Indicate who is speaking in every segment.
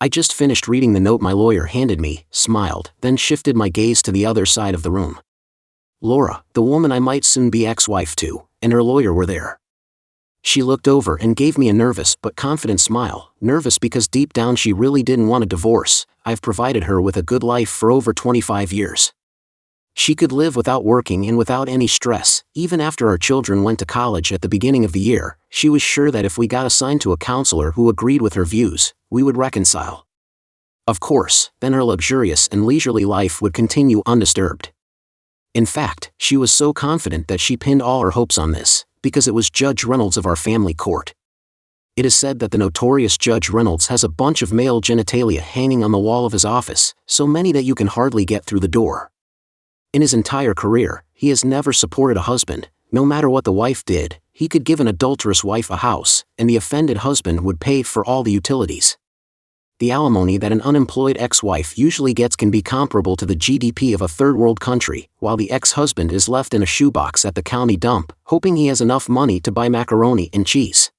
Speaker 1: I just finished reading the note my lawyer handed me, smiled, then shifted my gaze to the other side of the room. Laura, the woman I might soon be ex-wife to, and her lawyer were there. She looked over and gave me a nervous but confident smile, nervous because deep down she really didn't want a divorce. I've provided her with a good life for over 25 years. She could live without working and without any stress. Even after our children went to college at the beginning of the year, she was sure that if we got assigned to a counselor who agreed with her views, we would reconcile. Of course, then her luxurious and leisurely life would continue undisturbed. In fact, she was so confident that she pinned all her hopes on this, because it was Judge Reynolds of our family court. It is said that the notorious Judge Reynolds has a bunch of male genitalia hanging on the wall of his office, so many that you can hardly get through the door. In his entire career, he has never supported a husband. No matter what the wife did, he could give an adulterous wife a house, and the offended husband would pay for all the utilities. The alimony that an unemployed ex-wife usually gets can be comparable to the GDP of a third-world country, while the ex-husband is left in a shoebox at the county dump, hoping he has enough money to buy macaroni and cheese.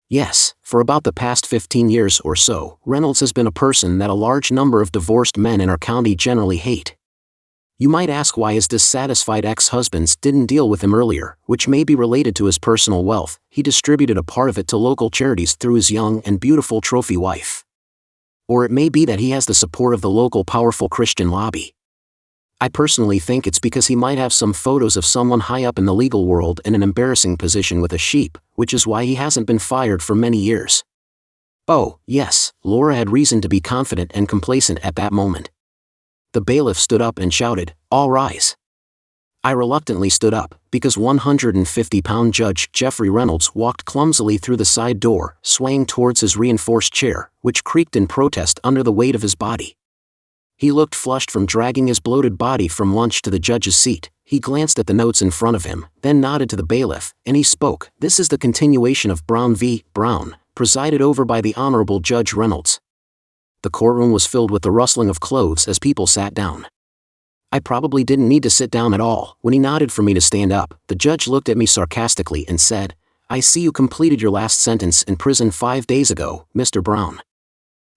Speaker 1: Yes, for about the past 15 years or so, Reynolds has been a person that a large number of divorced men in our county generally hate. You might ask why his dissatisfied ex-husbands didn't deal with him earlier, which may be related to his personal wealth. He distributed a part of it to local charities through his young and beautiful trophy wife. Or it may be that he has the support of the local powerful Christian lobby. I personally think it's because he might have some photos of someone high up in the legal world in an embarrassing position with a sheep, which is why he hasn't been fired for many years. Oh, yes, Laura had reason to be confident and complacent at that moment. The bailiff stood up and shouted, "All rise." I reluctantly stood up, because 150-pound Judge Jeffrey Reynolds walked clumsily through the side door, swaying towards his reinforced chair, which creaked in protest under the weight of his body. He looked flushed from dragging his bloated body from lunch to the judge's seat. He glanced at the notes in front of him, then nodded to the bailiff, and he spoke. "This is the continuation of Brown v. Brown, presided over by the Honorable Judge Reynolds." The courtroom was filled with the rustling of clothes as people sat down. I probably didn't need to sit down at all. When he nodded for me to stand up, the judge looked at me sarcastically and said, "I see you completed your last sentence in prison 5 days ago, Mr. Brown.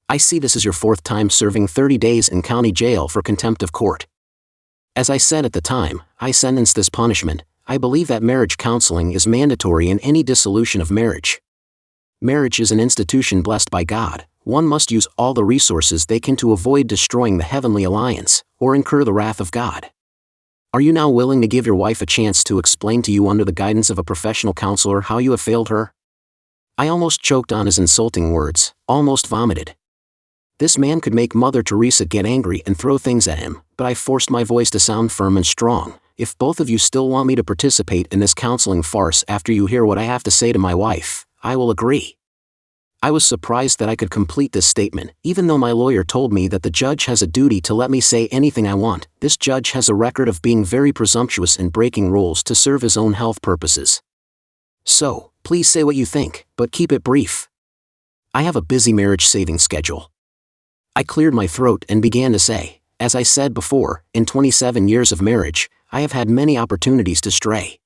Speaker 1: I see this is your 4th time serving 30 days in county jail for contempt of court. As I said at the time I sentenced this punishment, I believe that marriage counseling is mandatory in any dissolution of marriage. Marriage is an institution blessed by God. One must use all the resources they can to avoid destroying the heavenly alliance, or incur the wrath of God. Are you now willing to give your wife a chance to explain to you under the guidance of a professional counselor how you have failed her?" I almost choked on his insulting words, almost vomited. This man could make Mother Teresa get angry and throw things at him, but I forced my voice to sound firm and strong. "If both of you still want me to participate in this counseling farce after you hear what I have to say to my wife, I will agree." I was surprised that I could complete this statement, even though my lawyer told me that the judge has a duty to let me say anything I want. This judge has a record of being very presumptuous and breaking rules to serve his own health purposes. So, please say what you think, but keep it brief. I have a busy marriage saving schedule. I cleared my throat and began to say, as I said before, in 27 years of marriage, I have had many opportunities to stray.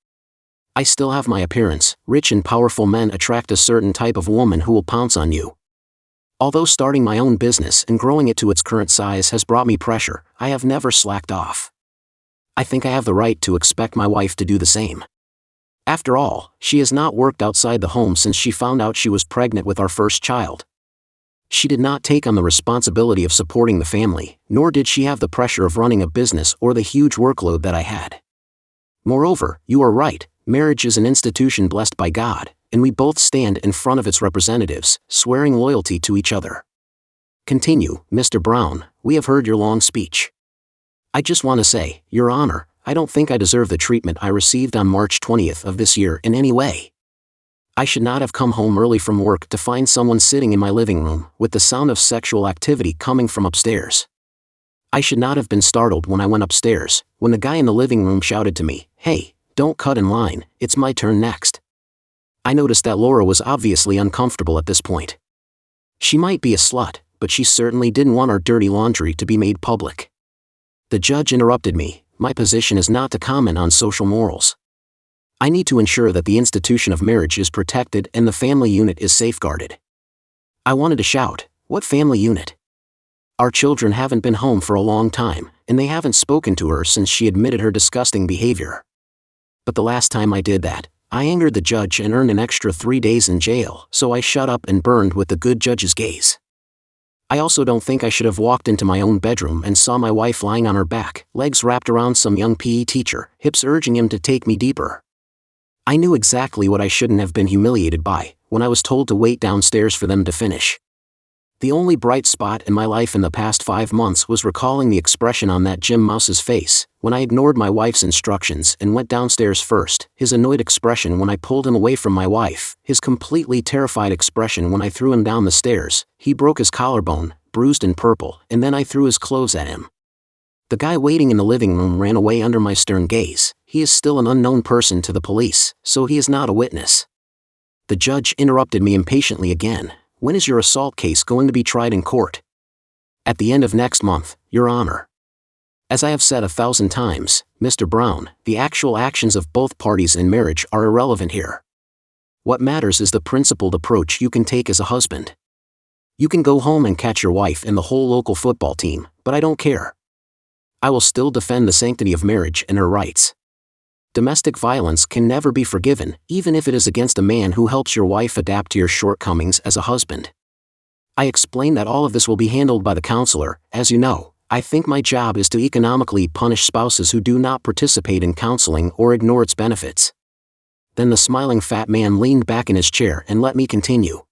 Speaker 1: I still have my appearance. Rich and powerful men attract a certain type of woman who will pounce on you. Although starting my own business and growing it to its current size has brought me pressure, I have never slacked off. I think I have the right to expect my wife to do the same. After all, she has not worked outside the home since she found out she was pregnant with our first child. She did not take on the responsibility of supporting the family, nor did she have the pressure of running a business or the huge workload that I had. Moreover, you are right. Marriage is an institution blessed by God, and we both stand in front of its representatives, swearing loyalty to each other. Continue, Mr. Brown, we have heard your long speech. I just want to say, Your Honor, I don't think I deserve the treatment I received on March 20th of this year in any way. I should not have come home early from work to find someone sitting in my living room with the sound of sexual activity coming from upstairs. I should not have been startled when I went upstairs, when the guy in the living room shouted to me, "Hey, don't cut in line, it's my turn next." I noticed that Laura was obviously uncomfortable at this point. She might be a slut, but she certainly didn't want our dirty laundry to be made public. The judge interrupted me. My position is not to comment on social morals. I need to ensure that the institution of marriage is protected and the family unit is safeguarded. I wanted to shout, What family unit? Our children haven't been home for a long time, and they haven't spoken to her since she admitted her disgusting behavior. But the last time I did that, I angered the judge and earned an extra 3 days in jail, so I shut up and burned with the good judge's gaze. I also don't think I should have walked into my own bedroom and saw my wife lying on her back, legs wrapped around some young PE teacher, hips urging him to take me deeper. I knew exactly what I shouldn't have been humiliated by, when I was told to wait downstairs for them to finish. The only bright spot in my life in the past 5 months was recalling the expression on that Jim Mouse's face, when I ignored my wife's instructions and went downstairs first, his annoyed expression when I pulled him away from my wife, his completely terrified expression when I threw him down the stairs. He broke his collarbone, bruised and purple, and then I threw his clothes at him. The guy waiting in the living room ran away under my stern gaze. He is still an unknown person to the police, so he is not a witness. The judge interrupted me impatiently again. When is your assault case going to be tried in court? At the end of next month, Your Honor. As I have said 1,000 times, Mr. Brown, the actual actions of both parties in marriage are irrelevant here. What matters is the principled approach you can take as a husband. You can go home and catch your wife and the whole local football team, but I don't care. I will still defend the sanctity of marriage and her rights. Domestic violence can never be forgiven, even if it is against a man who helps your wife adapt to your shortcomings as a husband. I explained that all of this will be handled by the counselor. As you know, I think my job is to economically punish spouses who do not participate in counseling or ignore its benefits. Then the smiling fat man leaned back in his chair and let me continue.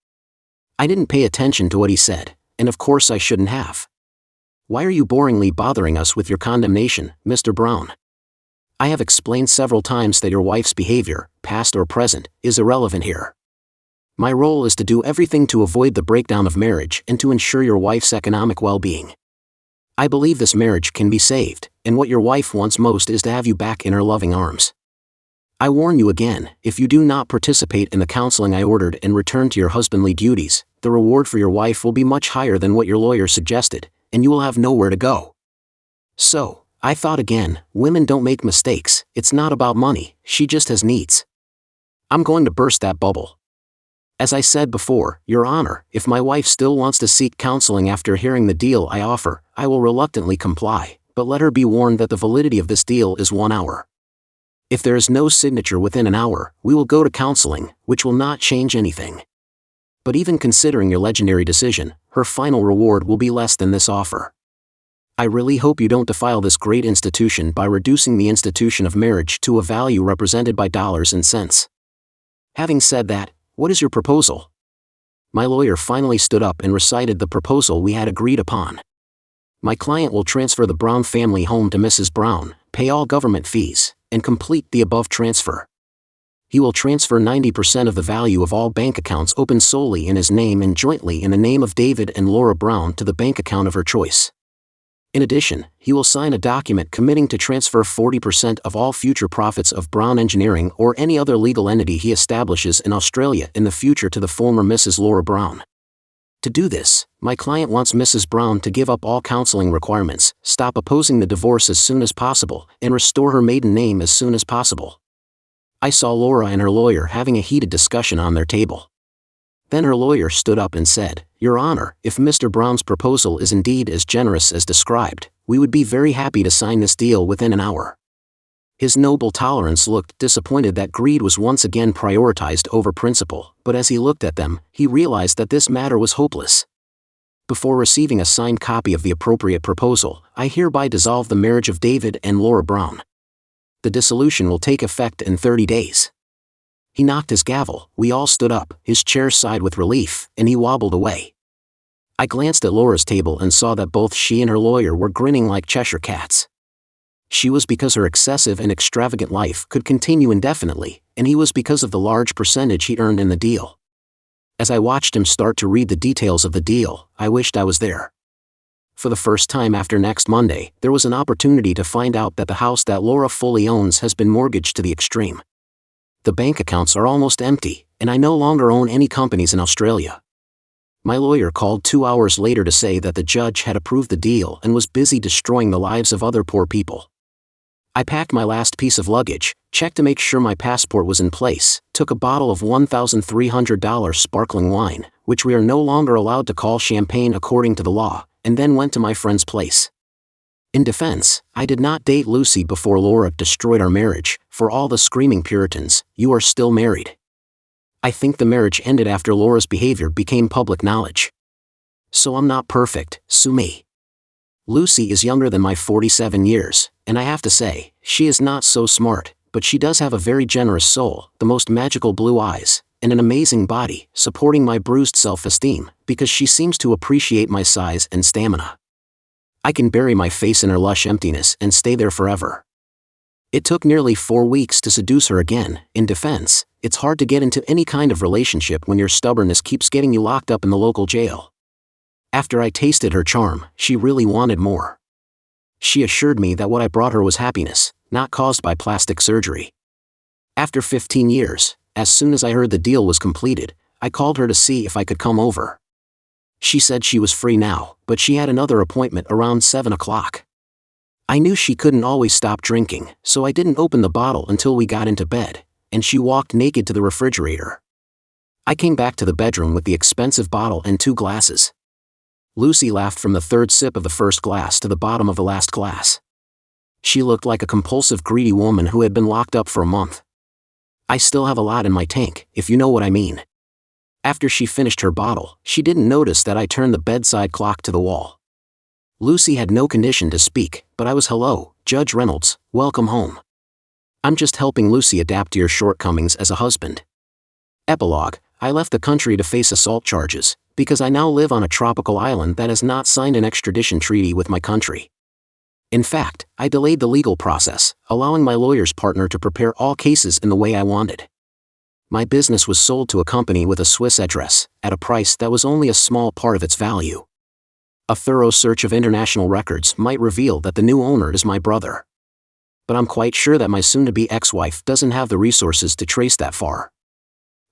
Speaker 1: I didn't pay attention to what he said, and of course I shouldn't have. Why are you boringly bothering us with your condemnation, Mr. Brown? I have explained several times that your wife's behavior, past or present, is irrelevant here. My role is to do everything to avoid the breakdown of marriage and to ensure your wife's economic well-being. I believe this marriage can be saved, and what your wife wants most is to have you back in her loving arms. I warn you again, if you do not participate in the counseling I ordered and return to your husbandly duties, the reward for your wife will be much higher than what your lawyer suggested, and you will have nowhere to go. So, I thought again, women don't make mistakes, it's not about money, she just has needs. I'm going to burst that bubble. As I said before, Your Honor, if my wife still wants to seek counseling after hearing the deal I offer, I will reluctantly comply, but let her be warned that the validity of this deal is 1 hour. If there is no signature within an hour, we will go to counseling, which will not change anything. But even considering your legendary decision, her final reward will be less than this offer. I really hope you don't defile this great institution by reducing the institution of marriage to a value represented by dollars and cents. Having said that, what is your proposal? My lawyer finally stood up and recited the proposal we had agreed upon. My client will transfer the Brown family home to Mrs. Brown, pay all government fees, and complete the above transfer. He will transfer 90% of the value of all bank accounts opened solely in his name and jointly in the name of David and Laura Brown to the bank account of her choice. In addition, he will sign a document committing to transfer 40% of all future profits of Brown Engineering or any other legal entity he establishes in Australia in the future to the former Mrs. Laura Brown. To do this, my client wants Mrs. Brown to give up all counseling requirements, stop opposing the divorce as soon as possible, and restore her maiden name as soon as possible. I saw Laura and her lawyer having a heated discussion on their table. Then her lawyer stood up and said, Your Honor, if Mr. Brown's proposal is indeed as generous as described, we would be very happy to sign this deal within an hour. His noble tolerance looked disappointed that greed was once again prioritized over principle, but as he looked at them, he realized that this matter was hopeless. Before receiving a signed copy of the appropriate proposal, I hereby dissolve the marriage of David and Laura Brown. The dissolution will take effect in 30 days. He knocked his gavel, we all stood up, his chair sighed with relief, and he wobbled away. I glanced at Laura's table and saw that both she and her lawyer were grinning like Cheshire cats. She was because her excessive and extravagant life could continue indefinitely, and he was because of the large percentage he earned in the deal. As I watched him start to read the details of the deal, I wished I was there. For the first time after next Monday, there was an opportunity to find out that the house that Laura fully owns has been mortgaged to the extreme. The bank accounts are almost empty, and I no longer own any companies in Australia. My lawyer called 2 hours later to say that the judge had approved the deal and was busy destroying the lives of other poor people. I packed my last piece of luggage, checked to make sure my passport was in place, took a bottle of $1,300 sparkling wine, which we are no longer allowed to call champagne according to the law, and then went to my friend's place. In defense, I did not date Lucy before Laura destroyed our marriage. For all the screaming Puritans, you are still married. I think the marriage ended after Laura's behavior became public knowledge. So I'm not perfect, sue me. Lucy is younger than my 47 years, and I have to say, she is not so smart, but she does have a very generous soul, the most magical blue eyes, and an amazing body, supporting my bruised self-esteem, because she seems to appreciate my size and stamina. I can bury my face in her lush emptiness and stay there forever. It took nearly 4 weeks to seduce her again. In defense, it's hard to get into any kind of relationship when your stubbornness keeps getting you locked up in the local jail. After I tasted her charm, she really wanted more. She assured me that what I brought her was happiness, not caused by plastic surgery. After 15 years, as soon as I heard the deal was completed, I called her to see if I could come over. She said she was free now, but she had another appointment around 7 o'clock. I knew she couldn't always stop drinking, so I didn't open the bottle until we got into bed, and she walked naked to the refrigerator. I came back to the bedroom with the expensive bottle and 2 glasses. Lucy laughed from the 3rd sip of the first glass to the bottom of the last glass. She looked like a compulsive greedy woman who had been locked up for a month. I still have a lot in my tank, if you know what I mean. After she finished her bottle, she didn't notice that I turned the bedside clock to the wall. Lucy had no condition to speak, but I was hello, Judge Reynolds, welcome home. I'm just helping Lucy adapt to your shortcomings as a husband. Epilogue, I left the country to face assault charges, because I now live on a tropical island that has not signed an extradition treaty with my country. In fact, I delayed the legal process, allowing my lawyer's partner to prepare all cases in the way I wanted. My business was sold to a company with a Swiss address, at a price that was only a small part of its value. A thorough search of international records might reveal that the new owner is my brother. But I'm quite sure that my soon-to-be ex-wife doesn't have the resources to trace that far.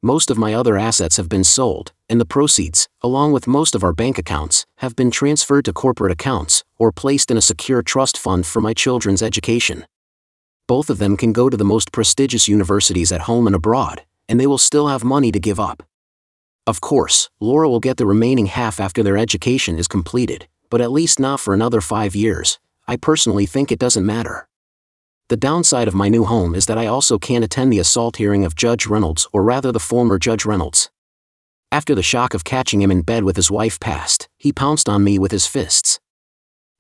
Speaker 1: Most of my other assets have been sold, and the proceeds, along with most of our bank accounts, have been transferred to corporate accounts, or placed in a secure trust fund for my children's education. Both of them can go to the most prestigious universities at home and abroad, and they will still have money to give up. Of course, Laura will get the remaining half after their education is completed, but at least not for another 5 years. I personally think it doesn't matter. The downside of my new home is that I also can't attend the assault hearing of Judge Reynolds, or rather the former Judge Reynolds. After the shock of catching him in bed with his wife passed, he pounced on me with his fists.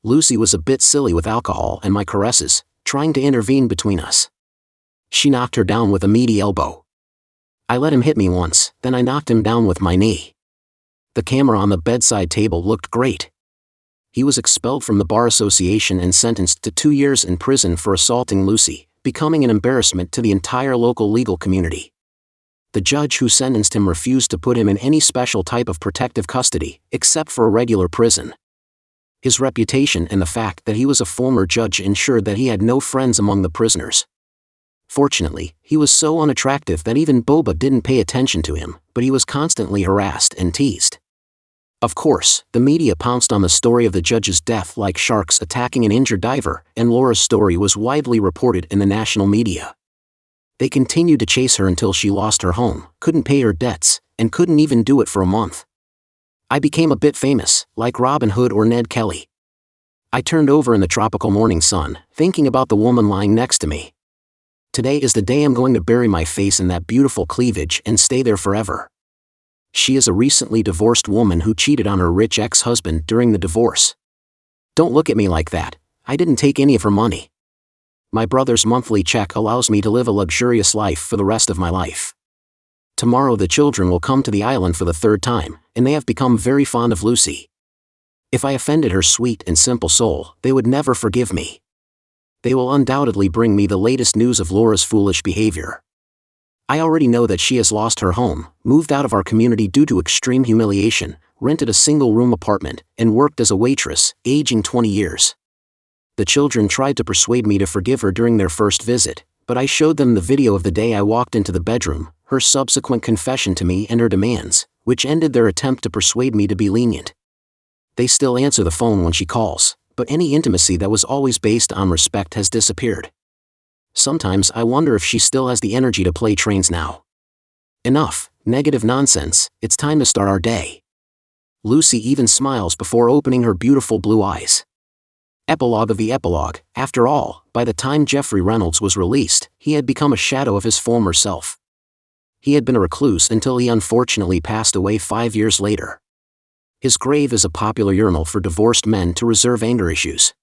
Speaker 1: Lucy was a bit silly with alcohol and my caresses, trying to intervene between us. She knocked her down with a meaty elbow. I let him hit me once, then I knocked him down with my knee. The camera on the bedside table looked great. He was expelled from the Bar Association and sentenced to 2 years in prison for assaulting Lucy, becoming an embarrassment to the entire local legal community. The judge who sentenced him refused to put him in any special type of protective custody, except for a regular prison. His reputation and the fact that he was a former judge ensured that he had no friends among the prisoners. Fortunately, he was so unattractive that even Boba didn't pay attention to him, but he was constantly harassed and teased. Of course, the media pounced on the story of the judge's death like sharks attacking an injured diver, and Laura's story was widely reported in the national media. They continued to chase her until she lost her home, couldn't pay her debts, and couldn't even do it for a month. I became a bit famous, like Robin Hood or Ned Kelly. I turned over in the tropical morning sun, thinking about the woman lying next to me. Today is the day I'm going to bury my face in that beautiful cleavage and stay there forever. She is a recently divorced woman who cheated on her rich ex-husband during the divorce. Don't look at me like that, I didn't take any of her money. My brother's monthly check allows me to live a luxurious life for the rest of my life. Tomorrow the children will come to the island for the 3rd time, and they have become very fond of Lucy. If I offended her sweet and simple soul, they would never forgive me. They will undoubtedly bring me the latest news of Laura's foolish behavior. I already know that she has lost her home, moved out of our community due to extreme humiliation, rented a single-room apartment, and worked as a waitress, aging 20 years. The children tried to persuade me to forgive her during their first visit, but I showed them the video of the day I walked into the bedroom, her subsequent confession to me and her demands, which ended their attempt to persuade me to be lenient. They still answer the phone when she calls, but any intimacy that was always based on respect has disappeared. Sometimes I wonder if she still has the energy to play trains now. Enough, Negative nonsense, it's time to start our day. Lucy even smiles before opening her beautiful blue eyes. Epilogue of the epilogue. After all, by the time Jeffrey Reynolds was released, he had become a shadow of his former self. He had been a recluse until he unfortunately passed away 5 years later. His grave is a popular urinal for divorced men to reserve anger issues.